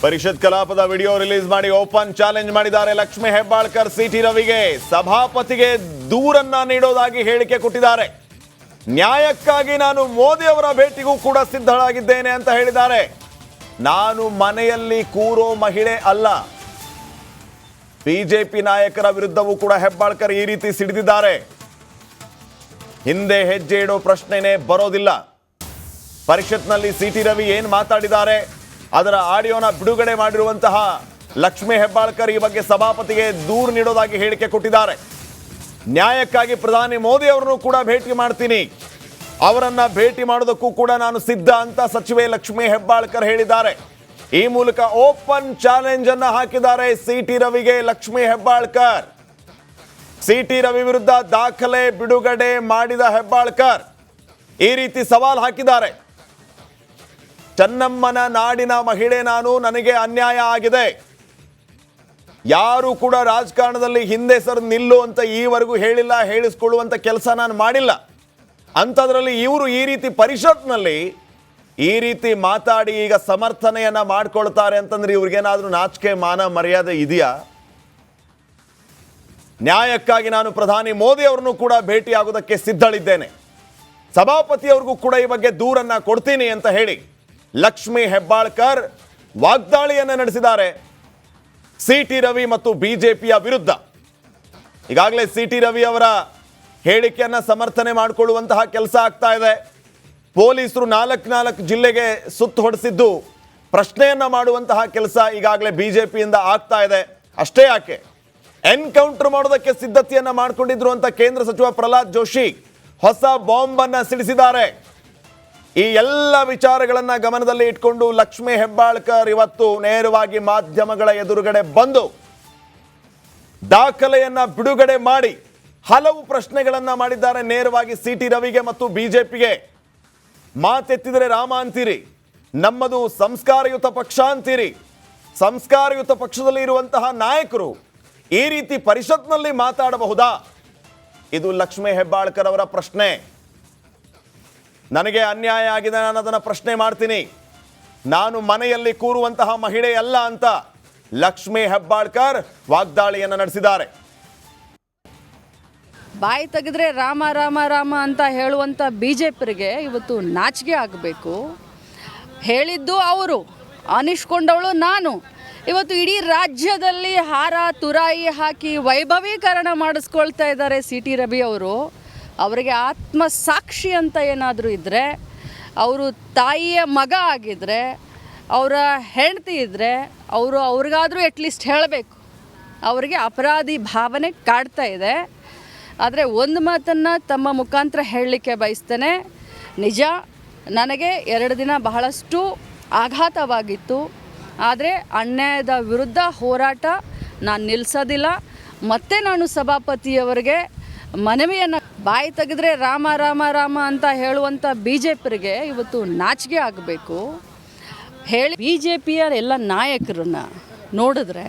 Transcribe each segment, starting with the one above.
ಪರಿಷತ್ ಕಲಾಪದ video release ಮಾಡಿ open challenge ಮಾಡಿದ್ದಾರೆ ಲಕ್ಷ್ಮೀ ಹೆಬ್ಬಾಳ್ಕರ್ ಸಿಟಿ ರವಿಗೆ ಸಭಾಪತಿಗೆ ದೂರನ್ನ ನೀಡೋದಾಗಿ ಹೇಳಿಕೆ ಕೊಟ್ಟಿದ್ದಾರೆ. ನ್ಯಾಯಕ್ಕಾಗಿ ನಾನು ಮೋದಿ ಅವರ ಭೇಟಿಗೂ ಕೂಡ ಸಿದ್ಧಳಾಗಿದ್ದೇನೆ ಅಂತ ಹೇಳಿದ್ದಾರೆ. ನಾನು ಮನೆಯಲ್ಲಿ ಕೂರೋ ಮಹಿಳೆ ಅಲ್ಲ. ಬಿಜೆಪಿ ನಾಯಕರ ವಿರುದ್ಧವೂ ಕೂಡ ಹೆಬ್ಬಾಳ್ಕರ್ ಈ ರೀತಿ ಸಿಡಿದಿದ್ದಾರೆ. ಹಿಂದೆ ಹೆಜ್ಜೆ ಇಡೋ ಪ್ರಶ್ನೆನೇ ಬರೋದಿಲ್ಲ. ಪರಿಷತ್ನಲ್ಲಿ ಸಿಟಿ ರವಿ ಏನು ಮಾತಾಡಿದ್ದಾರೆ ಅದರ ಆಡಿಯೋನ ಬಿಡುಗಡೆ ಮಾಡಿರುವಂತಹ ಲಕ್ಷ್ಮೀ ಹೆಬ್ಬಾಳ್ಕರ್ ಈ ಬಗ್ಗೆ ಸಭಾಪತಿಗೆ ದೂರು ನೀಡೋದಾಗಿ ಹೇಳಿಕೆ ಕೊಟ್ಟಿದ್ದಾರೆ. ನ್ಯಾಯಕ್ಕಾಗಿ ಪ್ರಧಾನಿ ಮೋದಿ ಅವರನ್ನು ಕೂಡ ಭೇಟಿ ಮಾಡ್ತೀನಿ, ಅವರನ್ನ ಭೇಟಿ ಮಾಡೋದಕ್ಕೂ ಕೂಡ ನಾನು ಸಿದ್ಧ ಅಂತ ಸಚಿವೆ ಲಕ್ಷ್ಮೀ ಹೆಬ್ಬಾಳ್ಕರ್ ಹೇಳಿದ್ದಾರೆ. ಈ ಮೂಲಕ ಓಪನ್ ಚಾಲೆಂಜ್ ಅನ್ನ ಹಾಕಿದ್ದಾರೆ ಸಿಟಿ ರವಿಗೆ ಲಕ್ಷ್ಮೀ ಹೆಬ್ಬಾಳ್ಕರ್. ಸಿಟಿ ರವಿ ವಿರುದ್ಧ ದಾಖಲೆ ಬಿಡುಗಡೆ ಮಾಡಿದ ಹೆಬ್ಬಾಳ್ಕರ್ ಈ ರೀತಿ ಸವಾಲ್ ಹಾಕಿದ್ದಾರೆ. ಚೆನ್ನಮ್ಮನ ನಾಡಿನ ಮಹಿಳೆ ನಾನು, ನನಗೆ ಅನ್ಯಾಯ ಆಗಿದೆ. ಯಾರು ಕೂಡ ರಾಜಕಾರಣದಲ್ಲಿ ಹಿಂದೆ ಸರ್ ನಿಲ್ಲು ಅಂತ ಈವರೆಗೂ ಹೇಳಿಲ್ಲ, ಹೇಳಿಸ್ಕೊಳ್ಳುವಂತ ಕೆಲಸ ನಾನು ಮಾಡಿಲ್ಲ. ಅಂಥದ್ರಲ್ಲಿ ಇವರು ಈ ರೀತಿ ಪರಿಷತ್ನಲ್ಲಿ ಈ ರೀತಿ ಮಾತಾಡಿ ಈಗ ಸಮರ್ಥನೆಯನ್ನ ಮಾಡ್ಕೊಳ್ತಾರೆ ಅಂತಂದ್ರೆ ಇವ್ರಿಗೇನಾದ್ರೂ ನಾಚಿಕೆ ಮಾನ ಮರ್ಯಾದೆ ಇದೆಯಾ? ನ್ಯಾಯಕ್ಕಾಗಿ ನಾನು ಪ್ರಧಾನಿ ಮೋದಿ ಅವರನ್ನು ಕೂಡ ಭೇಟಿಯಾಗೋದಕ್ಕೆ ಸಿದ್ಧಳಿದ್ದೇನೆ, ಸಭಾಪತಿಯವ್ರಿಗೂ ಕೂಡ ಈ ಬಗ್ಗೆ ದೂರನ್ನ ಕೊಡ್ತೀನಿ ಅಂತ ಹೇಳಿ ಲಕ್ಷ್ಮೀ ಹೆಬ್ಬಾಳ್ಕರ್ ವಾಗ್ದಾಳಿಯನ್ನ ನಡೆಸಿದ್ದಾರೆ ಸಿಟಿ ರವಿ ಮತ್ತು ಬಿಜೆಪಿಯ ವಿರುದ್ಧ. ಈಗಾಗಲೇ ಸಿಟಿ ರವಿ ಅವರ ಹೇಳಿಕೆಯನ್ನ ಸಮರ್ಥನೆ ಮಾಡಿಕೊಳ್ಳುವಂತಹ ಕೆಲಸ ಆಗ್ತಾ ಇದೆ. ಪೊಲೀಸರು 4 ಜಿಲ್ಲೆಗೆ ಸುತ್ತು ಹೊಡೆಸಿದ್ದು ಪ್ರಶ್ನೆಯನ್ನ ಮಾಡುವಂತಹ ಕೆಲಸ ಈಗಾಗಲೇ ಬಿಜೆಪಿಯಿಂದ ಆಗ್ತಾ ಇದೆ. ಅಷ್ಟೇ ಯಾಕೆ, ಎನ್ಕೌಂಟರ್ ಮಾಡೋದಕ್ಕೆ ಸಿದ್ಧತೆಯನ್ನ ಮಾಡಿಕೊಂಡಿದ್ರು ಅಂತ ಕೇಂದ್ರ ಸಚಿವ ಪ್ರಹ್ಲಾದ್ ಜೋಶಿ ಹೊಸ ಬಾಂಬ್ ಅನ್ನ ಸಿಡಿಸಿದ್ದಾರೆ. ಈ ಎಲ್ಲ ವಿಚಾರಗಳನ್ನ ಗಮನದಲ್ಲಿ ಇಟ್ಕೊಂಡು ಲಕ್ಷ್ಮೀ ಹೆಬ್ಬಾಳ್ಕರ್ ಇವತ್ತು ನೇರವಾಗಿ ಮಾಧ್ಯಮಗಳ ಎದುರುಗಡೆ ಬಂದು ದಾಖಲೆಯನ್ನ ಬಿಡುಗಡೆ ಮಾಡಿ ಹಲವು ಪ್ರಶ್ನೆಗಳನ್ನ ಮಾಡಿದ್ದಾರೆ ನೇರವಾಗಿ ಸಿಟಿ ರವಿಗೆ ಮತ್ತು ಬಿಜೆಪಿಗೆ. ಮಾತೆತ್ತಿದರೆ ರಾಮ ಅಂತೀರಿ, ನಮ್ಮದು ಸಂಸ್ಕಾರಯುತ ಪಕ್ಷ ಅಂತೀರಿ. ಸಂಸ್ಕಾರಯುತ ಪಕ್ಷದಲ್ಲಿ ಇರುವಂತಹ ನಾಯಕರು ಈ ರೀತಿ ಪರಿಷತ್ನಲ್ಲಿ ಮಾತಾಡಬಹುದಾ? ಇದು ಲಕ್ಷ್ಮೀ ಹೆಬ್ಬಾಳ್ಕರ್ ಅವರ ಪ್ರಶ್ನೆ. ನನಗೆ ಅನ್ಯಾಯ ಆಗಿದೆ, ನಾನು ಅದನ್ನು ಪ್ರಶ್ನೆ ಮಾಡ್ತೀನಿ. ನಾನು ಮನೆಯಲ್ಲಿ ಕೂರುವಂತಹ ಮಹಿಳೆ ಅಲ್ಲ ಅಂತ ಲಕ್ಷ್ಮೀ ಹೆಬ್ಬಾಳ್ಕರ್ ವಾಗ್ದಾಳಿಯನ್ನು ನಡೆಸಿದ್ದಾರೆ. ಬಾಯಿ ತೆಗೆದ್ರೆ ರಾಮ ರಾಮ ರಾಮ ಅಂತ ಹೇಳುವಂಥ ಬಿಜೆಪಿಗೆ ಇವತ್ತು ನಾಚಿಕೆ ಆಗಬೇಕು. ಹೇಳಿದ್ದು ಅವರು, ಅನಿಸ್ಕೊಂಡವಳು ನಾನು. ಇವತ್ತು ಇಡೀ ರಾಜ್ಯದಲ್ಲಿ ಹಾರ ತುರಾಯಿ ಹಾಕಿ ವೈಭವೀಕರಣ ಮಾಡಿಸ್ಕೊಳ್ತಾ ಇದ್ದಾರೆ ಸಿಟಿ ರವಿ ಅವರು. ಅವರಿಗೆ ಆತ್ಮಸಾಕ್ಷಿ ಅಂತ ಏನಾದರೂ ಇದ್ದರೆ, ಅವರು ತಾಯಿಯ ಮಗ ಆಗಿದ್ದರೆ, ಅವರ ಹೆಂಡತಿ ಇದ್ದರೆ ಅವ್ರಿಗಾದರೂ ಅಟ್ಲೀಸ್ಟ್ ಹೇಳಬೇಕು. ಅವರಿಗೆ ಅಪರಾಧಿ ಭಾವನೆ ಕಾಡ್ತಾ ಇದೆ. ಆದರೆ ಒಂದು ಮಾತನ್ನು ತಮ್ಮ ಮುಖಾಂತರ ಹೇಳಲಿಕ್ಕೆ ಬಯಸ್ತೇನೆ. ನಿಜ, ನನಗೆ 2 ದಿನ ಬಹಳಷ್ಟು ಆಘಾತವಾಗಿತ್ತು. ಆದರೆ ಅನ್ಯಾಯದ ವಿರುದ್ಧ ಹೋರಾಟ ನಾನು ನಿಲ್ಲಿಸೋದಿಲ್ಲ. ಮತ್ತೆ ನಾನು ಸಭಾಪತಿಯವರಿಗೆ ಮನವಿಯನ್ನು, ಬಾಯಿ ತೆಗೆದ್ರೆ ರಾಮ ರಾಮ ರಾಮ ಅಂತ ಹೇಳುವಂಥ ಬಿಜೆಪಿಗೆ ಇವತ್ತು ನಾಚಿಕೆ ಆಗಬೇಕು. ಹೇಳಿ ಬಿ ಜೆ ಪಿಯ ಎಲ್ಲ ನಾಯಕರನ್ನು ನೋಡಿದ್ರೆ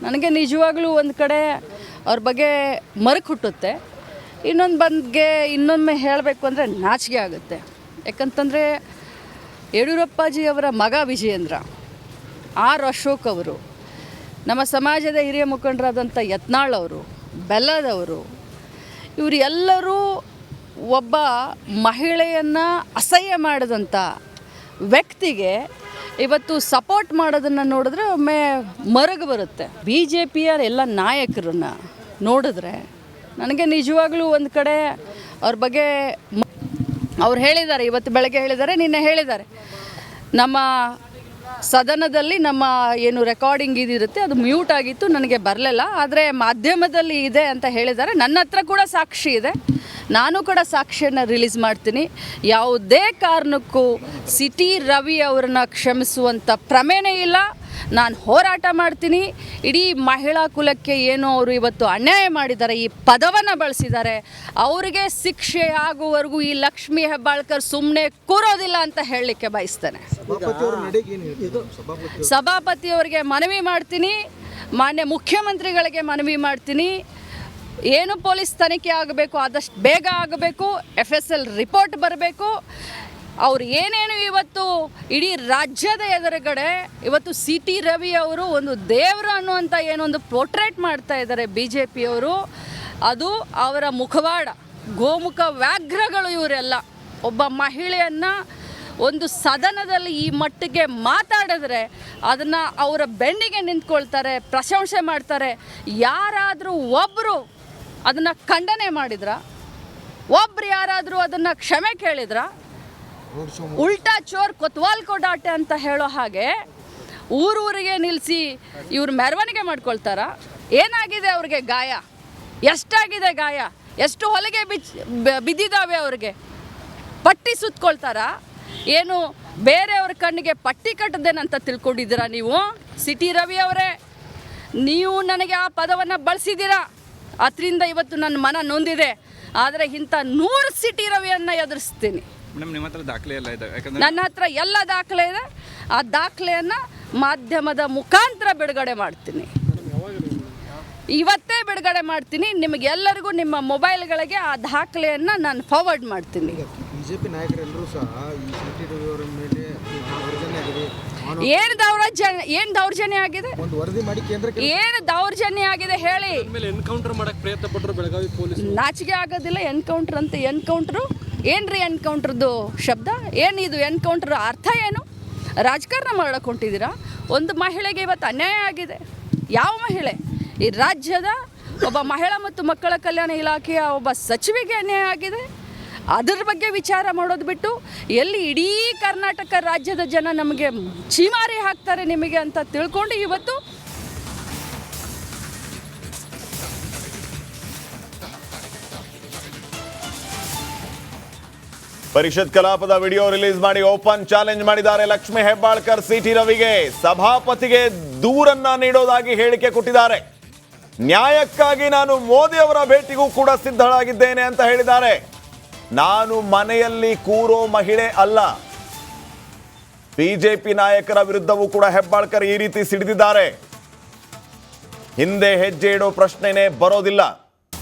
ನನಗೆ ನಿಜವಾಗ್ಲೂ ಒಂದು ಕಡೆ ಅವ್ರ ಬಗ್ಗೆ ಮರಕು ಹುಟ್ಟುತ್ತೆ. ಇನ್ನೊಮ್ಮೆ ಹೇಳಬೇಕು ಅಂದರೆ ನಾಚಿಕೆ ಆಗುತ್ತೆ. ಯಾಕಂತಂದರೆ ಯಡಿಯೂರಪ್ಪಾಜಿಯವರ ಮಗ ವಿಜಯೇಂದ್ರ, ಆರ್ ಅಶೋಕ್ ಅವರು, ನಮ್ಮ ಸಮಾಜದ ಹಿರಿಯ ಮುಖಂಡರಾದಂಥ ಯತ್ನಾಳ್ ಅವರು, ಬೆಲ್ಲದವರು, ಇವರು ಎಲ್ಲರೂ ಒಬ್ಬ ಮಹಿಳೆಯನ್ನು ಅಸಹ್ಯ ಮಾಡಿದಂಥ ವ್ಯಕ್ತಿಗೆ ಇವತ್ತು ಸಪೋರ್ಟ್ ಮಾಡೋದನ್ನು ನೋಡಿದ್ರೆ ಒಮ್ಮೆ ಮರಗು ಬರುತ್ತೆ. ಬಿ ಜೆ ಪಿಯ ಎಲ್ಲ ನಾಯಕರನ್ನು ನೋಡಿದ್ರೆ ನನಗೆ ನಿಜವಾಗ್ಲೂ ಒಂದು ಕಡೆ ಅವ್ರ ಬಗ್ಗೆ ಅವ್ರು ಹೇಳಿದ್ದಾರೆ, ಇವತ್ತು ಬೆಳಗ್ಗೆ ಹೇಳಿದ್ದಾರೆ, ನಿನ್ನೆ ಹೇಳಿದ್ದಾರೆ, ನಮ್ಮ ಸದನದಲ್ಲಿ ನಮ್ಮ ಏನು ರೆಕಾರ್ಡಿಂಗ್ ಇದಿರುತ್ತೆ ಅದು ಮ್ಯೂಟ್ ಆಗಿತ್ತು, ನನಗೆ ಬರಲಿಲ್ಲ, ಆದರೆ ಮಾಧ್ಯಮದಲ್ಲಿ ಇದೆ ಅಂತ ಹೇಳಿದ್ದಾರೆ. ನನ್ನ ಹತ್ರ ಕೂಡ ಸಾಕ್ಷಿ ಇದೆ, ನಾನು ಕೂಡ ಸಾಕ್ಷಿಯನ್ನು ರಿಲೀಸ್ ಮಾಡ್ತೀನಿ. ಯಾವುದೇ ಕಾರಣಕ್ಕೂ ಸಿಟಿ ರವಿ ಅವರನ್ನು ಕ್ಷಮಿಸುವಂಥ ಪ್ರಮೇಯನೇ ಇಲ್ಲ. ನಾನು ಹೋರಾಟ ಮಾಡ್ತೀನಿ. ಇಡೀ ಮಹಿಳಾ ಕುಲಕ್ಕೆ ಏನು ಅವರು ಇವತ್ತು ಅನ್ಯಾಯ ಮಾಡಿದ್ದಾರೆ, ಈ ಪದವನ್ನು ಬಳಸಿದ್ದಾರೆ, ಅವರಿಗೆ ಶಿಕ್ಷೆ ಆಗುವವರೆಗೂ ಈ ಲಕ್ಷ್ಮೀ ಹೆಬ್ಬಾಳ್ಕರ್ ಸುಮ್ಮನೆ ಕೂರೋದಿಲ್ಲ ಅಂತ ಹೇಳಲಿಕ್ಕೆ ಬಯಸ್ತೇನೆ. ಸಭಾಪತಿಯವರಿಗೆ ಮನವಿ ಮಾಡ್ತೀನಿ, ಮಾನ್ಯ ಮುಖ್ಯಮಂತ್ರಿಗಳಿಗೆ ಮನವಿ ಮಾಡ್ತೀನಿ. ಏನು ಪೊಲೀಸ್ ತನಿಖೆ ಆಗಬೇಕು ಆದಷ್ಟು ಬೇಗ ಆಗಬೇಕು, FSL ರಿಪೋರ್ಟ್ ಬರಬೇಕು. ಅವ್ರು ಏನೇನು ಇವತ್ತು ಇಡೀ ರಾಜ್ಯದ ಎದುರುಗಡೆ ಇವತ್ತು ಸಿ ಟಿ ರವಿ ಅವರು ಒಂದು ದೇವರು ಅನ್ನುವಂಥ ಏನೊಂದು ಪೋರ್ಟ್ರೇಟ್ ಮಾಡ್ತಾ ಇದ್ದಾರೆ ಬಿ ಜೆ ಪಿಯವರು. ಅದು ಅವರ ಮುಖವಾಡ, ಗೋಮುಖ ವ್ಯಾಘ್ರಗಳು ಇವರೆಲ್ಲ. ಒಬ್ಬ ಮಹಿಳೆಯನ್ನು ಒಂದು ಸದನದಲ್ಲಿ ಈ ಮಟ್ಟಿಗೆ ಮಾತಾಡಿದ್ರೆ ಅದನ್ನು ಅವರ ಬೆನ್ನಿಗೆ ನಿಂತ್ಕೊಳ್ತಾರೆ, ಪ್ರಶಂಸೆ ಮಾಡ್ತಾರೆ. ಯಾರಾದರೂ ಒಬ್ಬರು ಅದನ್ನು ಖಂಡನೆ ಮಾಡಿದ್ರ? ಒಬ್ರು ಯಾರಾದರೂ ಅದನ್ನು ಕ್ಷಮೆ ಕೇಳಿದ್ರ? ಉಲ್ಟಾ ಚೋರ್ ಕೊತ್ವಾಲ್ ಕೊಡಾಟೆ ಅಂತ ಹೇಳೋ ಹಾಗೆ ಊರೂರಿಗೆ ನಿಲ್ಲಿಸಿ ಇವ್ರು ಮೆರವಣಿಗೆ ಮಾಡ್ಕೊಳ್ತಾರ. ಏನಾಗಿದೆ ಅವ್ರಿಗೆ ಗಾಯ? ಎಷ್ಟಾಗಿದೆ ಗಾಯ? ಎಷ್ಟು ಹೊಲಿಗೆ ಬಿದ್ದಿದ್ದಾವೆ ಅವ್ರಿಗೆ? ಪಟ್ಟಿ ಸುತ್ಕೊಳ್ತಾರ? ಏನು ಬೇರೆಯವ್ರ ಕಣ್ಣಿಗೆ ಪಟ್ಟಿ ಕಟ್ಟದೇನಂತ ತಿಳ್ಕೊಂಡಿದ್ದೀರಾ ನೀವು? ಸಿ ಟಿ ರವಿ ಅವರೇ, ನೀವು ನನಗೆ ಆ ಪದವನ್ನು ಬಳಸಿದ್ದೀರಾ, ಅದರಿಂದ ಇವತ್ತು ನನ್ನ ಮನ ನೊಂದಿದೆ. ಆದರೆ ಇಂಥ 100 ಸಿ ಟಿ ರವಿಯನ್ನು ಎದುರಿಸ್ತೀನಿ. ನಿಮ್ಮ ಹತ್ರ ದಾಖಲೆ ಎಲ್ಲ ಇದೆ? ಯಾಕಂದ್ರೆ ನನ್ನ ಹತ್ರ ಎಲ್ಲ ದಾಖಲೆ ಇದೆ. ಆ ದಾಖಲೆಯನ್ನು ಮಾಧ್ಯಮದ ಮುಖಾಂತರ ಬಿಡುಗಡೆ ಮಾಡ್ತೀನಿ. ಇವತ್ತೇ ಬಿಡುಗಡೆ ಮಾಡ್ತೀನಿ. ನಿಮಗೆಲ್ಲರಿಗೂ ನಿಮ್ಮ ಮೊಬೈಲ್ಗಳಿಗೆ ಆ ದಾಖಲೆಯನ್ನು ನಾನು ಫಾರ್ವರ್ಡ್ ಮಾಡ್ತೀನಿ. ಬಿಜೆಪಿ ನಾಯಕರೆಲ್ಲರೂ ಸಹ ಈ ಸಿ ಟಿ ರವಿ ಅವರ ಮೇಲೆ ಏನು ದೌರ್ಜನ್ಯ ಆಗಿದೆ? ಒಂದು ವರದಿ ಮಾಡಿ ಕೇಂದ್ರಕ್ಕೆ ಏನು ದೌರ್ಜನ್ಯ ಆಗಿದೆ ಹೇಳಿ? ಎನ್ಕೌಂಟರ್ ಮಾಡಕ್ಕೆ ಪ್ರಯತ್ನ ಪಟ್ಟರು ಬೆಳಗಾವಿ ಪೊಲೀಸ್. ನಾಚಿಕೆ ಆಗೋದಿಲ್ಲ ಎನ್ಕೌಂಟ್ರ್ ಅಂತ. ಎನ್ಕೌಂಟ್ರು ಏನ್ರಿ? ಎನ್ಕೌಂಟ್ರದ್ದು ಶಬ್ದ ಏನಿದು? ಎನ್ಕೌಂಟ್ರ್ ಅರ್ಥ ಏನು? ರಾಜಕಾರಣ ಮಾಡಕ್ಕೆ ಹೊಂಟಿದ್ದೀರಾ? ಒಂದು ಮಹಿಳೆಗೆ ಇವತ್ತು ಅನ್ಯಾಯ ಆಗಿದೆ. ಯಾವ ಮಹಿಳೆ? ಈ ರಾಜ್ಯದ ಒಬ್ಬ ಮಹಿಳಾ ಮತ್ತು ಮಕ್ಕಳ ಕಲ್ಯಾಣ ಇಲಾಖೆಯ ಒಬ್ಬ ಸಚಿವೆಗೆ ಅನ್ಯಾಯ ಆಗಿದೆ. ಅದರ ಬಗ್ಗೆ ವಿಚಾರ ಮಾಡೋದು ಬಿಟ್ಟು ಎಲ್ಲಿ ಇಡೀ ಕರ್ನಾಟಕ ರಾಜ್ಯದ ಜನ ನಮಗೆ ಚೀಮಾರಿ ಹಾಕ್ತಾರೆ ನಿಮಗೆ ಅಂತ ತಿಳ್ಕೊಂಡು ಇವತ್ತು ಪರಿಷತ್ ಕಲಾಪದ ವಿಡಿಯೋ ರಿಲೀಸ್ ಮಾಡಿ ಓಪನ್ ಚಾಲೆಂಜ್ ಮಾಡಿದ್ದಾರೆ ಲಕ್ಷ್ಮೀ ಹೆಬ್ಬಾಳ್ಕರ್. ಸಿ ಟಿ ರವಿಗೆ ಸಭಾಪತಿಗೆ ದೂರನ್ನ ನೀಡೋದಾಗಿ ಹೇಳಿಕೆ ಕೊಟ್ಟಿದ್ದಾರೆ. ನ್ಯಾಯಕ್ಕಾಗಿ ನಾನು ಮೋದಿ ಅವರ ಭೇಟಿಗೂ ಕೂಡ ಸಿದ್ಧಳಾಗಿದ್ದೇನೆ ಅಂತ ಹೇಳಿದ್ದಾರೆ. ನಾನು ಮನೆಯಲ್ಲಿ ಕೂರೋ ಮಹಿಳೆ ಅಲ್ಲ. ಬಿಜೆಪಿ ನಾಯಕರ ವಿರುದ್ಧವೂ ಕೂಡ ಹೆಬ್ಬಾಳ್ಕರ್ ಈ ರೀತಿ ಸಿಡಿದಿದ್ದಾರೆ. ಹಿಂದೆ ಹೆಜ್ಜೆ ಇಡೋ ಪ್ರಶ್ನೆನೇ ಬರೋದಿಲ್ಲ.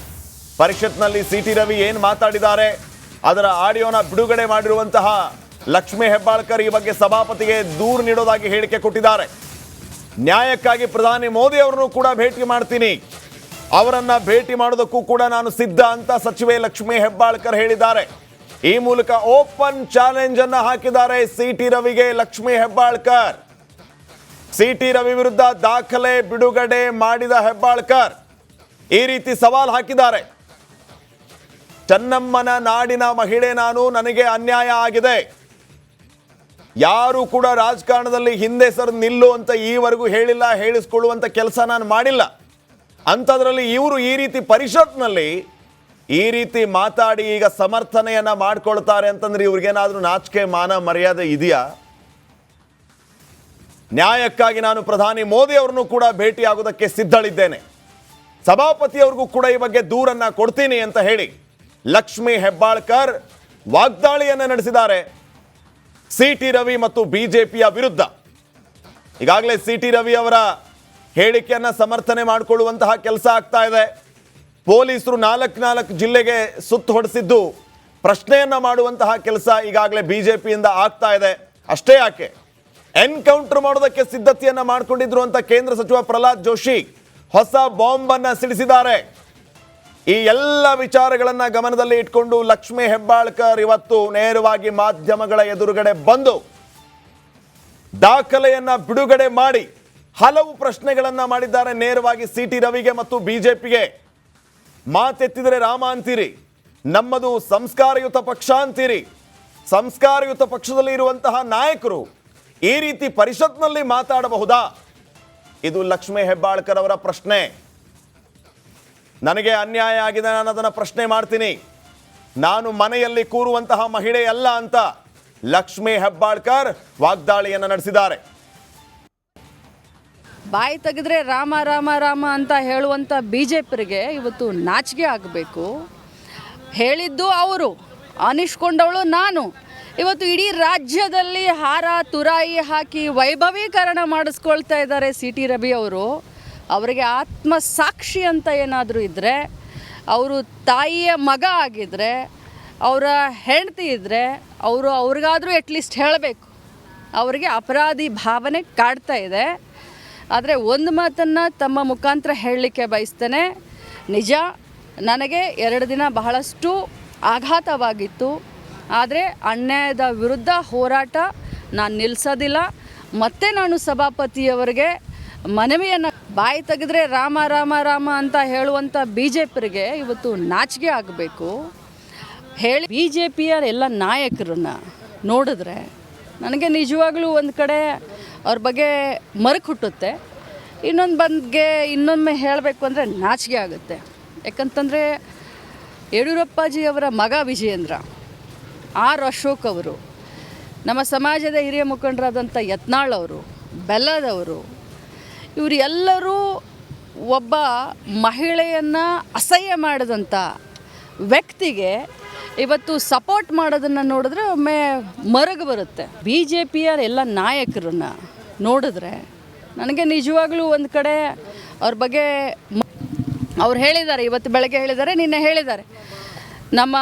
ಪರಿಷತ್ನಲ್ಲಿ ಸಿ ಟಿ ರವಿ ಏನು ಮಾತಾಡಿದ್ದಾರೆ ಅದರ ಆಡಿಯೋನ ಬಿಡುಗಡೆ ಮಾಡಿರುವಂತಹ ಲಕ್ಷ್ಮೀ ಹೆಬ್ಬಾಳ್ಕರ್ ಈ ಬಗ್ಗೆ ಸಭಾಪತಿಗೆ ದೂರು ನೀಡೋದಾಗಿ ಹೇಳಿಕೆ ಕೊಟ್ಟಿದ್ದಾರೆ. ನ್ಯಾಯಕ್ಕಾಗಿ ಪ್ರಧಾನಿ ಮೋದಿ ಅವರನ್ನು ಕೂಡ ಭೇಟಿ ಮಾಡ್ತೀನಿ, ಅವರನ್ನ ಭೇಟಿ ಮಾಡೋದಕ್ಕೂ ಕೂಡ ನಾನು ಸಿದ್ಧ ಅಂತ ಸಚಿವೆ ಲಕ್ಷ್ಮೀ ಹೆಬ್ಬಾಳ್ಕರ್ ಹೇಳಿದ್ದಾರೆ. ಈ ಮೂಲಕ ಓಪನ್ ಚಾಲೆಂಜ್ ಅನ್ನ ಹಾಕಿದ್ದಾರೆ ಸಿ ಟಿ ರವಿಗೆ ಲಕ್ಷ್ಮೀ ಹೆಬ್ಬಾಳ್ಕರ್. ಸಿ ಟಿ ರವಿ ವಿರುದ್ಧ ದಾಖಲೆ ಬಿಡುಗಡೆ ಮಾಡಿದ ಹೆಬ್ಬಾಳ್ಕರ್ ಈ ರೀತಿ ಸವಾಲ್ ಹಾಕಿದ್ದಾರೆ. ಚೆನ್ನಮ್ಮನ ನಾಡಿನ ಮಹಿಳೆ ನಾನು, ನನಗೆ ಅನ್ಯಾಯ ಆಗಿದೆ. ಯಾರು ಕೂಡ ರಾಜಕಾರಣದಲ್ಲಿ ಹಿಂದೆ ಸರ್ ನಿಲ್ಲು ಅಂತ ಈವರೆಗೂ ಹೇಳಿಲ್ಲ, ಹೇಳಿಸ್ಕೊಳ್ಳುವಂತ ಕೆಲಸ ನಾನು ಮಾಡಿಲ್ಲ. ಅಂಥದ್ರಲ್ಲಿ ಇವರು ಈ ರೀತಿ ಪರಿಷತ್ನಲ್ಲಿ ಈ ರೀತಿ ಮಾತಾಡಿ ಈಗ ಸಮರ್ಥನೆಯನ್ನ ಮಾಡ್ಕೊಳ್ತಾರೆ ಅಂತಂದ್ರೆ ಇವ್ರಿಗೇನಾದ್ರೂ ನಾಚಿಕೆ ಮಾನ ಮರ್ಯಾದೆ ಇದೆಯಾ? ನ್ಯಾಯಕ್ಕಾಗಿ ನಾನು ಪ್ರಧಾನಿ ಮೋದಿ ಅವರನ್ನು ಕೂಡ ಭೇಟಿಯಾಗೋದಕ್ಕೆ ಸಿದ್ಧಳಿದ್ದೇನೆ, ಸಭಾಪತಿಯವ್ರಿಗೂ ಕೂಡ ಈ ಬಗ್ಗೆ ದೂರನ್ನ ಕೊಡ್ತೀನಿ ಅಂತ ಹೇಳಿ ಲಕ್ಷ್ಮೀ ಹೆಬ್ಬಾಳ್ಕರ್ ವಾಗ್ದಾಳಿಯನ್ನ ನಡೆಸಿದ್ದಾರೆ ಸಿ ಟಿ ರವಿ ಮತ್ತು ಬಿಜೆಪಿಯ ವಿರುದ್ಧ. ಈಗಾಗಲೇ ಸಿ ಟಿ ರವಿ ಅವರ ಹೇಳಿಕೆಯನ್ನ ಸಮರ್ಥನೆ ಮಾಡಿಕೊಳ್ಳುವಂತಹ ಕೆಲಸ ಆಗ್ತಾ ಇದೆ. ಪೊಲೀಸರು 4 ಜಿಲ್ಲೆಗೆ ಸುತ್ತು ಹೊಡೆಸಿದ್ದು ಪ್ರಶ್ನೆಯನ್ನ ಮಾಡುವಂತಹ ಕೆಲಸ ಈಗಾಗಲೇ ಬಿಜೆಪಿಯಿಂದ ಆಗ್ತಾ ಇದೆ. ಅಷ್ಟೇ ಯಾಕೆ, ಎನ್ಕೌಂಟರ್ ಮಾಡೋದಕ್ಕೆ ಸಿದ್ಧತೆಯನ್ನ ಮಾಡಿಕೊಂಡಿದ್ರು ಅಂತ ಕೇಂದ್ರ ಸಚಿವ ಪ್ರಹ್ಲಾದ್ ಜೋಶಿ ಹೊಸ ಬಾಂಬ್ ಅನ್ನ ಸಿಡಿಸಿದ್ದಾರೆ. ಈ ಎಲ್ಲ ವಿಚಾರಗಳನ್ನ ಗಮನದಲ್ಲಿ ಇಟ್ಕೊಂಡು ಲಕ್ಷ್ಮೀ ಹೆಬ್ಬಾಳ್ಕರ್ ಇವತ್ತು ನೇರವಾಗಿ ಮಾಧ್ಯಮಗಳ ಎದುರುಗಡೆ ಬಂದು ದಾಖಲೆಯನ್ನ ಬಿಡುಗಡೆ ಮಾಡಿ ಹಲವು ಪ್ರಶ್ನೆಗಳನ್ನ ಮಾಡಿದ್ದಾರೆ ನೇರವಾಗಿ ಸಿ ಟಿ ರವಿಗೆ ಮತ್ತು ಬಿಜೆಪಿಗೆ. ಮಾತೆತ್ತಿದರೆ ರಾಮ ಅಂತೀರಿ, ನಮ್ಮದು ಸಂಸ್ಕಾರಯುತ ಪಕ್ಷ ಅಂತೀರಿ. ಸಂಸ್ಕಾರಯುತ ಪಕ್ಷದಲ್ಲಿ ಇರುವಂತಹ ನಾಯಕರು ಈ ರೀತಿ ಪರಿಷತ್ನಲ್ಲಿ ಮಾತಾಡಬಹುದಾ? ಇದು ಲಕ್ಷ್ಮೀ ಹೆಬ್ಬಾಳ್ಕರ್ ಅವರ ಪ್ರಶ್ನೆ. ನನಗೆ ಅನ್ಯಾಯ ಆಗಿದೆ, ನಾನು ಅದನ್ನು ಪ್ರಶ್ನೆ ಮಾಡ್ತೀನಿ, ನಾನು ಮನೆಯಲ್ಲಿ ಕೂರುವಂತಹ ಮಹಿಳೆ ಅಲ್ಲ ಅಂತ ಲಕ್ಷ್ಮೀ ಹೆಬ್ಬಾಳ್ಕರ್ ವಾಗ್ದಾಳಿಯನ್ನು ನಡೆಸಿದ್ದಾರೆ. ಬಾಯಿ ತೆಗೆದ್ರೆ ರಾಮ ರಾಮ ರಾಮ ಅಂತ ಹೇಳುವಂಥ ಬಿ ಜೆ ಪಿಗೆ ಇವತ್ತು ನಾಚಿಕೆ ಆಗಬೇಕು. ಹೇಳಿದ್ದು ಅವರು, ಅನಿಸ್ಕೊಂಡವಳು ನಾನು. ಇವತ್ತು ಇಡೀ ರಾಜ್ಯದಲ್ಲಿ ಹಾರ ತುರಾಯಿ ಹಾಕಿ ವೈಭವೀಕರಣ ಮಾಡಿಸ್ಕೊಳ್ತಾ ಇದ್ದಾರೆ ಸಿ ಟಿ ರವಿ ಅವರು. ಅವರಿಗೆ ಆತ್ಮಸಾಕ್ಷಿ ಅಂತ ಏನಾದರೂ ಇದ್ದರೆ, ಅವರು ತಾಯಿಯ ಮಗ ಆಗಿದ್ದರೆ ಅವರ ಹೆಂಡತಿ ಇದ್ದರೆ ಅವ್ರಿಗಾದರೂ ಅಟ್ಲೀಸ್ಟ್ ಹೇಳಬೇಕು. ಅವರಿಗೆ ಅಪರಾಧಿ ಭಾವನೆ ಕಾಡ್ತಾ ಇದೆ. ಆದರೆ ಒಂದು ಮಾತನ್ನು ತಮ್ಮ ಮುಖಾಂತರ ಹೇಳಲಿಕ್ಕೆ ಬಯಸ್ತೇನೆ. ನಿಜ, ನನಗೆ 2 ದಿನ ಬಹಳಷ್ಟು ಆಘಾತವಾಗಿತ್ತು. ಆದರೆ ಅನ್ಯಾಯದ ವಿರುದ್ಧ ಹೋರಾಟ ನಾನು ನಿಲ್ಲಿಸೋದಿಲ್ಲ. ಮತ್ತೆ ನಾನು ಸಭಾಪತಿಯವರಿಗೆ ಮನವಿಯನ್ನು, ಬಾಯಿ ತೆಗೆದ್ರೆ ರಾಮ ರಾಮ ರಾಮ ಅಂತ ಹೇಳುವಂಥ ಬಿ ಜೆ ಪಿಗೆ ಇವತ್ತು ನಾಚಿಕೆ ಆಗಬೇಕು. ಹೇಳಿ ಬಿ ಜೆ ಪಿಯ ಎಲ್ಲ ನಾಯಕರನ್ನು ನೋಡಿದ್ರೆ ನನಗೆ ನಿಜವಾಗ್ಲೂ ಒಂದು ಕಡೆ ಅವ್ರ ಬಗ್ಗೆ ಮರಕು ಹುಟ್ಟುತ್ತೆ. ಇನ್ನೊಮ್ಮೆ ಹೇಳಬೇಕು ಅಂದರೆ ನಾಚಿಕೆ ಆಗುತ್ತೆ. ಯಾಕಂತಂದರೆ ಯಡಿಯೂರಪ್ಪಾಜಿಯವರ ಮಗ ವಿಜಯೇಂದ್ರ, ಆರ್ ಅಶೋಕ್ ಅವರು, ನಮ್ಮ ಸಮಾಜದ ಹಿರಿಯ ಮುಖಂಡರಾದಂಥ ಯತ್ನಾಳ್ ಅವರು, ಬೆಲ್ಲದವರು, ಇವರು ಎಲ್ಲರೂ ಒಬ್ಬ ಮಹಿಳೆಯನ್ನು ಅಸಹ್ಯ ಮಾಡಿದಂಥ ವ್ಯಕ್ತಿಗೆ ಇವತ್ತು ಸಪೋರ್ಟ್ ಮಾಡೋದನ್ನು ನೋಡಿದ್ರೆ ಒಮ್ಮೆ ಮರಗು ಬರುತ್ತೆ. ಬಿ ಜೆ ಪಿಯ ಎಲ್ಲ ನಾಯಕರನ್ನು ನೋಡಿದ್ರೆ ನನಗೆ ನಿಜವಾಗ್ಲೂ ಒಂದು ಕಡೆ ಅವ್ರ ಬಗ್ಗೆ ಅವ್ರು ಹೇಳಿದ್ದಾರೆ, ಇವತ್ತು ಬೆಳಗ್ಗೆ ಹೇಳಿದ್ದಾರೆ, ನಿನ್ನೆ ಹೇಳಿದ್ದಾರೆ, ನಮ್ಮ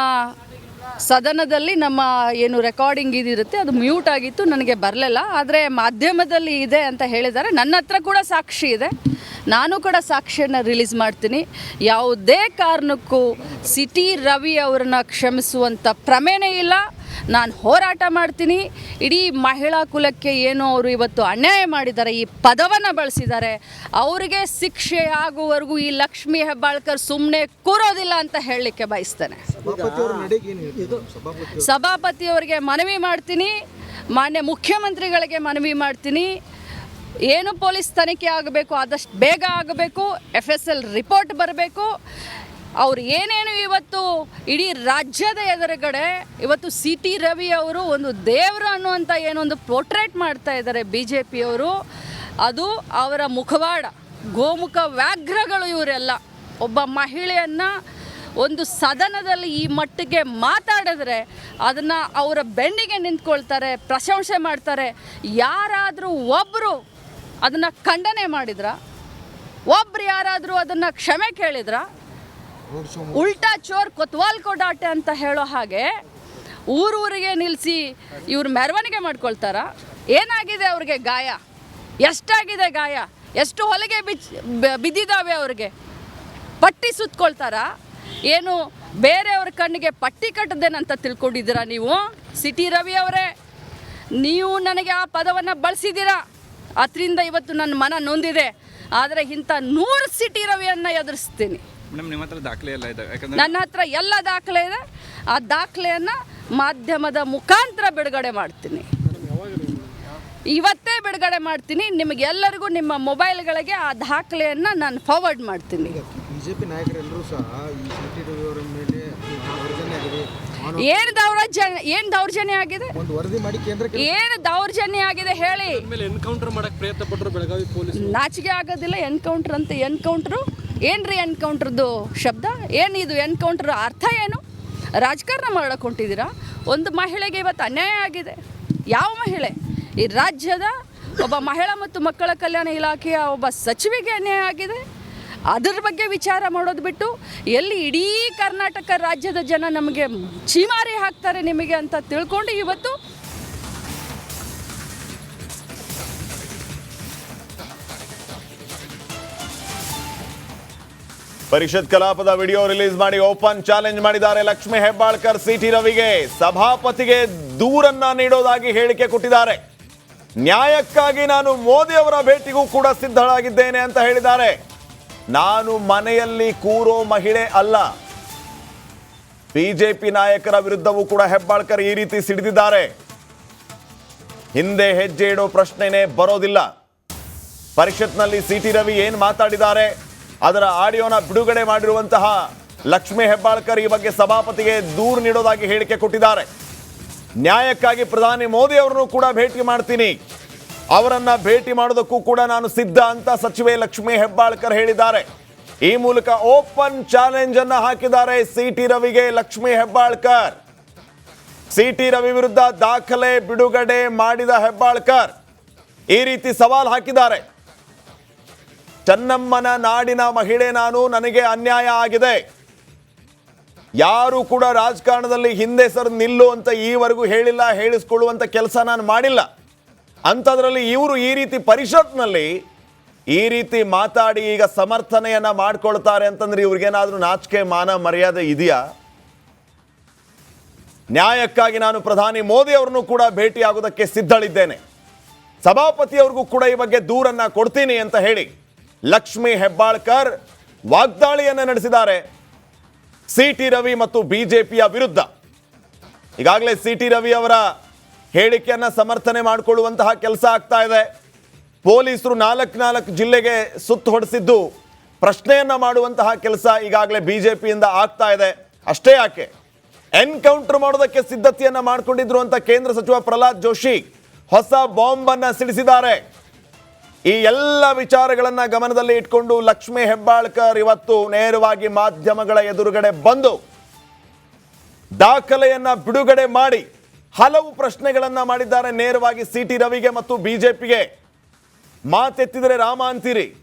ಸದನದಲ್ಲಿ ನಮ್ಮ ಏನು ರೆಕಾರ್ಡಿಂಗ್ ಇದಿರುತ್ತೆ ಅದು ಮ್ಯೂಟ್ ಆಗಿತ್ತು, ನನಗೆ ಬರಲಿಲ್ಲ, ಆದರೆ ಮಾಧ್ಯಮದಲ್ಲಿ ಇದೆ ಅಂತ ಹೇಳಿದ್ದಾರೆ. ನನ್ನ ಹತ್ರ ಕೂಡ ಸಾಕ್ಷಿ ಇದೆ, ನಾನು ಕೂಡ ಸಾಕ್ಷಿಯನ್ನು ರಿಲೀಸ್ ಮಾಡ್ತೀನಿ. ಯಾವುದೇ ಕಾರಣಕ್ಕೂ ಸಿಟಿ ರವಿ ಅವರನ್ನು ಕ್ಷಮಿಸುವಂಥ ಪ್ರಮೇಯನೇ ಇಲ್ಲ. ನಾನು ಹೋರಾಟ ಮಾಡ್ತೀನಿ. ಇಡೀ ಮಹಿಳಾ ಕುಲಕ್ಕೆ ಏನು ಅವರು ಇವತ್ತು ಅನ್ಯಾಯ ಮಾಡಿದ್ದಾರೆ, ಈ ಪದವನ್ನು ಬಳಸಿದ್ದಾರೆ, ಅವರಿಗೆ ಶಿಕ್ಷೆ ಆಗುವವರೆಗೂ ಈ ಲಕ್ಷ್ಮೀ ಹೆಬ್ಬಾಳ್ಕರ್ ಸುಮ್ಮನೆ ಕೂರೋದಿಲ್ಲ ಅಂತ ಹೇಳಲಿಕ್ಕೆ ಬಯಸ್ತೇನೆ. ಸಭಾಪತಿಯವರಿಗೆ ಮನವಿ ಮಾಡ್ತೀನಿ, ಮಾನ್ಯ ಮುಖ್ಯಮಂತ್ರಿಗಳಿಗೆ ಮನವಿ ಮಾಡ್ತೀನಿ. ಏನು ಪೊಲೀಸ್ ತನಿಖೆ ಆಗಬೇಕು ಆದಷ್ಟು ಬೇಗ ಆಗಬೇಕು, FSL ರಿಪೋರ್ಟ್ ಬರಬೇಕು. ಅವ್ರು ಏನೇನು ಇವತ್ತು ಇಡೀ ರಾಜ್ಯದ ಎದುರುಗಡೆ ಇವತ್ತು CT ರವಿ ಅವರು ಒಂದು ದೇವರು ಅನ್ನುವಂಥ ಏನೊಂದು ಪೋರ್ಟ್ರೇಟ್ ಮಾಡ್ತಾ ಇದ್ದಾರೆ ಬಿ ಜೆ ಪಿಯವರು, ಅದು ಅವರ ಮುಖವಾಡ, ಗೋಮುಖ ವ್ಯಾಘ್ರಗಳು ಇವರೆಲ್ಲ. ಒಬ್ಬ ಮಹಿಳೆಯನ್ನು ಒಂದು ಸದನದಲ್ಲಿ ಈ ಮಟ್ಟಿಗೆ ಮಾತಾಡಿದ್ರೆ ಅದನ್ನು ಅವರ ಬೆನ್ನಿಗೆ ನಿಂತ್ಕೊಳ್ತಾರೆ, ಪ್ರಶಂಸೆ ಮಾಡ್ತಾರೆ. ಯಾರಾದರೂ ಒಬ್ಬರು ಅದನ್ನು ಖಂಡನೆ ಮಾಡಿದ್ರ, ಒಬ್ರು ಯಾರಾದರೂ ಅದನ್ನು ಕ್ಷಮೆ ಕೇಳಿದ್ರ? ಉಲ್ಟಾ ಚೋರ್ ಕೊತ್ವಾಲ್ ಕೊಡಾಟೆ ಅಂತ ಹೇಳೋ ಹಾಗೆ ಊರೂರಿಗೆ ನಿಲ್ಲಿಸಿ ಇವ್ರು ಮೆರವಣಿಗೆ ಮಾಡ್ಕೊಳ್ತಾರ. ಏನಾಗಿದೆ ಅವ್ರಿಗೆ ಗಾಯ? ಎಷ್ಟಾಗಿದೆ ಗಾಯ? ಎಷ್ಟು ಹೊಲಿಗೆ ಬಿದ್ದಿದ್ದಾವೆ ಅವ್ರಿಗೆ? ಪಟ್ಟಿ ಸುತ್ಕೊಳ್ತಾರ? ಏನು ಬೇರೆಯವ್ರ ಕಣ್ಣಿಗೆ ಪಟ್ಟಿ ಕಟ್ಟದೇನಂತ ತಿಳ್ಕೊಂಡಿದ್ದೀರಾ ನೀವು? ಸಿಟಿ ರವಿ ಅವರೇ, ನೀವು ನನಗೆ ಆ ಪದವನ್ನು ಬಳಸಿದ್ದೀರಾ, ಅದರಿಂದ ಇವತ್ತು ನನ್ನ ಮನ ನೊಂದಿದೆ. ಆದರೆ ಇಂಥ 100 ಸಿಟಿ ರವಿಯನ್ನು ಎದುರಿಸ್ತೀನಿ. ಮೇಡಮ್, ನಿಮ್ಮ ಹತ್ರ ದಾಖಲೆ ಎಲ್ಲ ಇದೆ? ಯಾಕಂದ್ರೆ ನನ್ನ ಹತ್ರ ಎಲ್ಲ ದಾಖಲೆ ಇದೆ. ಆ ದಾಖಲೆಯನ್ನು ಮಾಧ್ಯಮದ ಮುಖಾಂತರ ಬಿಡುಗಡೆ ಮಾಡ್ತೀನಿ. ಇವತ್ತೇ ಬಿಡುಗಡೆ ಮಾಡ್ತೀನಿ. ನಿಮಗೆಲ್ಲರಿಗೂ ನಿಮ್ಮ ಮೊಬೈಲ್ಗಳಿಗೆ ಆ ದಾಖಲೆಯನ್ನು ನಾನು ಫಾರ್ವರ್ಡ್ ಮಾಡ್ತೀನಿ. ಬಿಜೆಪಿ ನಾಯಕರೆಲ್ಲರೂ ಸಹ ಈ ಸಿಟಿ ರವಿ ಅವರ ಮೇಲೆ ಏನು ದೌರ್ಜನ್ಯ ಆಗಿದೆ? ಒಂದು ವರದಿ ಮಾಡಿ ಕೇಂದ್ರಕ್ಕೆ ಏನು ದೌರ್ಜನ್ಯ ಆಗಿದೆ ಹೇಳಿ? ಮೇಲೆ ಎನ್ಕೌಂಟರ್ ಮಾಡಕ್ಕೆ ಪ್ರಯತ್ನ ಪಟ್ಟರು ಬೆಳಗಾವಿ ಪೊಲೀಸರು. ನಾಚಿಕೆ ಆಗೋದಿಲ್ಲ? ಎನ್ಕೌಂಟ್ರ್ ಅಂತ ಎನ್ಕೌಂಟ್ರು ಏನ್ರಿ? ಎನ್ಕೌಂಟ್ರದ್ದು ಶಬ್ದ ಏನಿದು? ಎನ್ಕೌಂಟ್ರ್ ಅರ್ಥ ಏನು? ರಾಜಕಾರಣ ಮಾಡೋಕೆ ಹೊಂಟಿದ್ದೀರಾ? ಒಂದು ಮಹಿಳೆಗೆ ಇವತ್ತು ಅನ್ಯಾಯ ಆಗಿದೆ. ಯಾವ ಮಹಿಳೆ? ಈ ರಾಜ್ಯದ ಒಬ್ಬ ಮಹಿಳಾ ಮತ್ತು ಮಕ್ಕಳ ಕಲ್ಯಾಣ ಇಲಾಖೆಯ ಒಬ್ಬ ಸಚಿವೆಗೆ ಅನ್ಯಾಯ ಆಗಿದೆ. ಅದರ ಬಗ್ಗೆ ವಿಚಾರ ಮಾಡೋದು ಬಿಟ್ಟು ಎಲ್ಲಿ ಇಡೀ ಕರ್ನಾಟಕ ರಾಜ್ಯದ ಜನ ನಮಗೆ ಚೀಮಾರಿ ಹಾಕ್ತಾರೆ ನಿಮಗೆ ಅಂತ ತಿಳ್ಕೊಂಡು ಇವತ್ತು ಪರಿಷತ್ ಕಲಾಪದ ವಿಡಿಯೋ ರಿಲೀಸ್ ಮಾಡಿ ಓಪನ್ ಚಾಲೆಂಜ್ ಮಾಡಿದ್ದಾರೆ ಲಕ್ಷ್ಮೀ ಹೆಬ್ಬಾಳ್ಕರ್. ಸಿಟಿ ರವಿಗೆ ಸಭಾಪತಿಗೆ ದೂರನ್ನ ನೀಡೋದಾಗಿ ಹೇಳಿಕೆ ಕೊಟ್ಟಿದ್ದಾರೆ. ನ್ಯಾಯಕ್ಕಾಗಿ ನಾನು ಮೋದಿ ಅವರ ಭೇಟಿಗೂ ಕೂಡ ಸಿದ್ಧಳಾಗಿದ್ದೇನೆ ಅಂತ ಹೇಳಿದ್ದಾರೆ. ನಾನು ಮನೆಯಲ್ಲಿ ಕೂರೋ ಮಹಿಳೆ ಅಲ್ಲ. ಬಿಜೆಪಿ ನಾಯಕರ ವಿರುದ್ಧವೂ ಕೂಡ ಹೆಬ್ಬಾಳ್ಕರ್ ಈ ರೀತಿ ಸಿಡಿದಿದ್ದಾರೆ. ಹಿಂದೆ ಹೆಜ್ಜೆ ಇಡೋ ಪ್ರಶ್ನೆನೇ ಬರೋದಿಲ್ಲ. ಪರಿಷತ್ನಲ್ಲಿ ಸಿಟಿ ರವಿ ಏನು ಮಾತಾಡಿದ್ದಾರೆ ಅದರ ಆಡಿಯೋನ ಬಿಡುಗಡೆ ಮಾಡಿರುವಂತಹ ಲಕ್ಷ್ಮೀ ಹೆಬ್ಬಾಳ್ಕರ್ ಈ ಬಗ್ಗೆ ಸಭಾಪತಿಗೆ ದೂರು ನೀಡೋದಾಗಿ ಹೇಳಿಕೆ ಕೊಟ್ಟಿದ್ದಾರೆ. ನ್ಯಾಯಕ್ಕಾಗಿ ಪ್ರಧಾನಿ ಮೋದಿ ಅವರನ್ನು ಕೂಡ ಭೇಟಿ ಮಾಡ್ತೀನಿ, ಅವರನ್ನ ಭೇಟಿ ಮಾಡೋದಕ್ಕೂ ಕೂಡ ನಾನು ಸಿದ್ಧ ಅಂತ ಸಚಿವೆ ಲಕ್ಷ್ಮೀ ಹೆಬ್ಬಾಳ್ಕರ್ ಹೇಳಿದ್ದಾರೆ. ಈ ಮೂಲಕ ಓಪನ್ ಚಾಲೆಂಜ್ ಅನ್ನ ಹಾಕಿದ್ದಾರೆ ಸಿಟಿ ರವಿಗೆ ಲಕ್ಷ್ಮೀ ಹೆಬ್ಬಾಳ್ಕರ್. ಸಿಟಿ ರವಿ ವಿರುದ್ಧ ದಾಖಲೆ ಬಿಡುಗಡೆ ಮಾಡಿದ ಹೆಬ್ಬಾಳ್ಕರ್ ಈ ರೀತಿ ಸವಾಲ್ ಹಾಕಿದ್ದಾರೆ. ಚೆನ್ನಮ್ಮನ ನಾಡಿನ ಮಹಿಳೆ ನಾನು, ನನಗೆ ಅನ್ಯಾಯ ಆಗಿದೆ. ಯಾರು ಕೂಡ ರಾಜಕಾರಣದಲ್ಲಿ ಹಿಂದೆ ಸರ್ ನಿಲ್ಲು ಅಂತ ಈವರೆಗೂ ಹೇಳಿಲ್ಲ, ಹೇಳಿಸ್ಕೊಳ್ಳುವಂಥ ಕೆಲಸ ನಾನು ಮಾಡಿಲ್ಲ. ಅಂಥದ್ರಲ್ಲಿ ಇವರು ಈ ರೀತಿ ಪರಿಷತ್ನಲ್ಲಿ ಈ ರೀತಿ ಮಾತಾಡಿ ಈಗ ಸಮರ್ಥನೆಯನ್ನ ಮಾಡ್ಕೊಳ್ತಾರೆ ಅಂತಂದ್ರೆ ಇವ್ರಿಗೇನಾದ್ರೂ ನಾಚಿಕೆ ಮಾನ ಮರ್ಯಾದೆ ಇದೆಯಾ? ನ್ಯಾಯಕ್ಕಾಗಿ ನಾನು ಪ್ರಧಾನಿ ಮೋದಿ ಅವರನ್ನು ಕೂಡ ಭೇಟಿಯಾಗೋದಕ್ಕೆ ಸಿದ್ಧಳಿದ್ದೇನೆ. ಸಭಾಪತಿಯವ್ರಿಗೂ ಕೂಡ ಈ ಬಗ್ಗೆ ದೂರನ್ನ ಕೊಡ್ತೀನಿ ಅಂತ ಹೇಳಿ ಲಕ್ಷ್ಮೀ ಹೆಬ್ಬಾಳ್ಕರ್ ವಾಗ್ದಾಳಿಯನ್ನ ನಡೆಸಿದ್ದಾರೆ ಸಿ.ಟಿ. ರವಿ ಮತ್ತು ಬಿಜೆಪಿಯ ವಿರುದ್ಧ. ಈಗಾಗಲೇ ಸಿ.ಟಿ. ರವಿ ಅವರ ಹೇಳಿಕೆಯನ್ನ ಸಮರ್ಥನೆ ಮಾಡಿಕೊಳ್ಳುವಂತಹ ಕೆಲಸ ಆಗ್ತಾ ಇದೆ. ಪೊಲೀಸರು 4 ಜಿಲ್ಲೆಗೆ ಸುತ್ತು ಹೊಡೆಸಿದ್ದು ಪ್ರಶ್ನೆಯನ್ನ ಮಾಡುವಂತಹ ಕೆಲಸ ಈಗಾಗಲೇ ಬಿಜೆಪಿಯಿಂದ ಆಗ್ತಾ ಇದೆ. ಅಷ್ಟೇ ಯಾಕೆ, ಎನ್ಕೌಂಟರ್ ಮಾಡೋದಕ್ಕೆ ಸಿದ್ಧತೆಯನ್ನ ಮಾಡಿಕೊಂಡಿದ್ರು ಅಂತ ಕೇಂದ್ರ ಸಚಿವ ಪ್ರಹ್ಲಾದ್ ಜೋಶಿ ಹೊಸ ಬಾಂಬ್ ಅನ್ನ ಸಿಡಿಸಿದ್ದಾರೆ. ಈ ಎಲ್ಲ ವಿಚಾರಗಳನ್ನ ಗಮನದಲ್ಲಿ ಇಟ್ಕೊಂಡು ಲಕ್ಷ್ಮೀ ಹೆಬ್ಬಾಳ್ಕರ್ ಇವತ್ತು ನೇರವಾಗಿ ಮಾಧ್ಯಮಗಳ ಎದುರುಗಡೆ ಬಂದು ದಾಖಲೆಯನ್ನ ಬಿಡುಗಡೆ ಮಾಡಿ ಹಲವು ಪ್ರಶ್ನೆಗಳನ್ನ ಮಾಡಿದ್ದಾರೆ ನೇರವಾಗಿ ಸಿ.ಟಿ. ರವಿಗೆ ಮತ್ತು ಬಿಜೆಪಿಗೆ. ಮಾತೆತ್ತಿದರೆ ರಾಮ ಅಂತೀರಿ,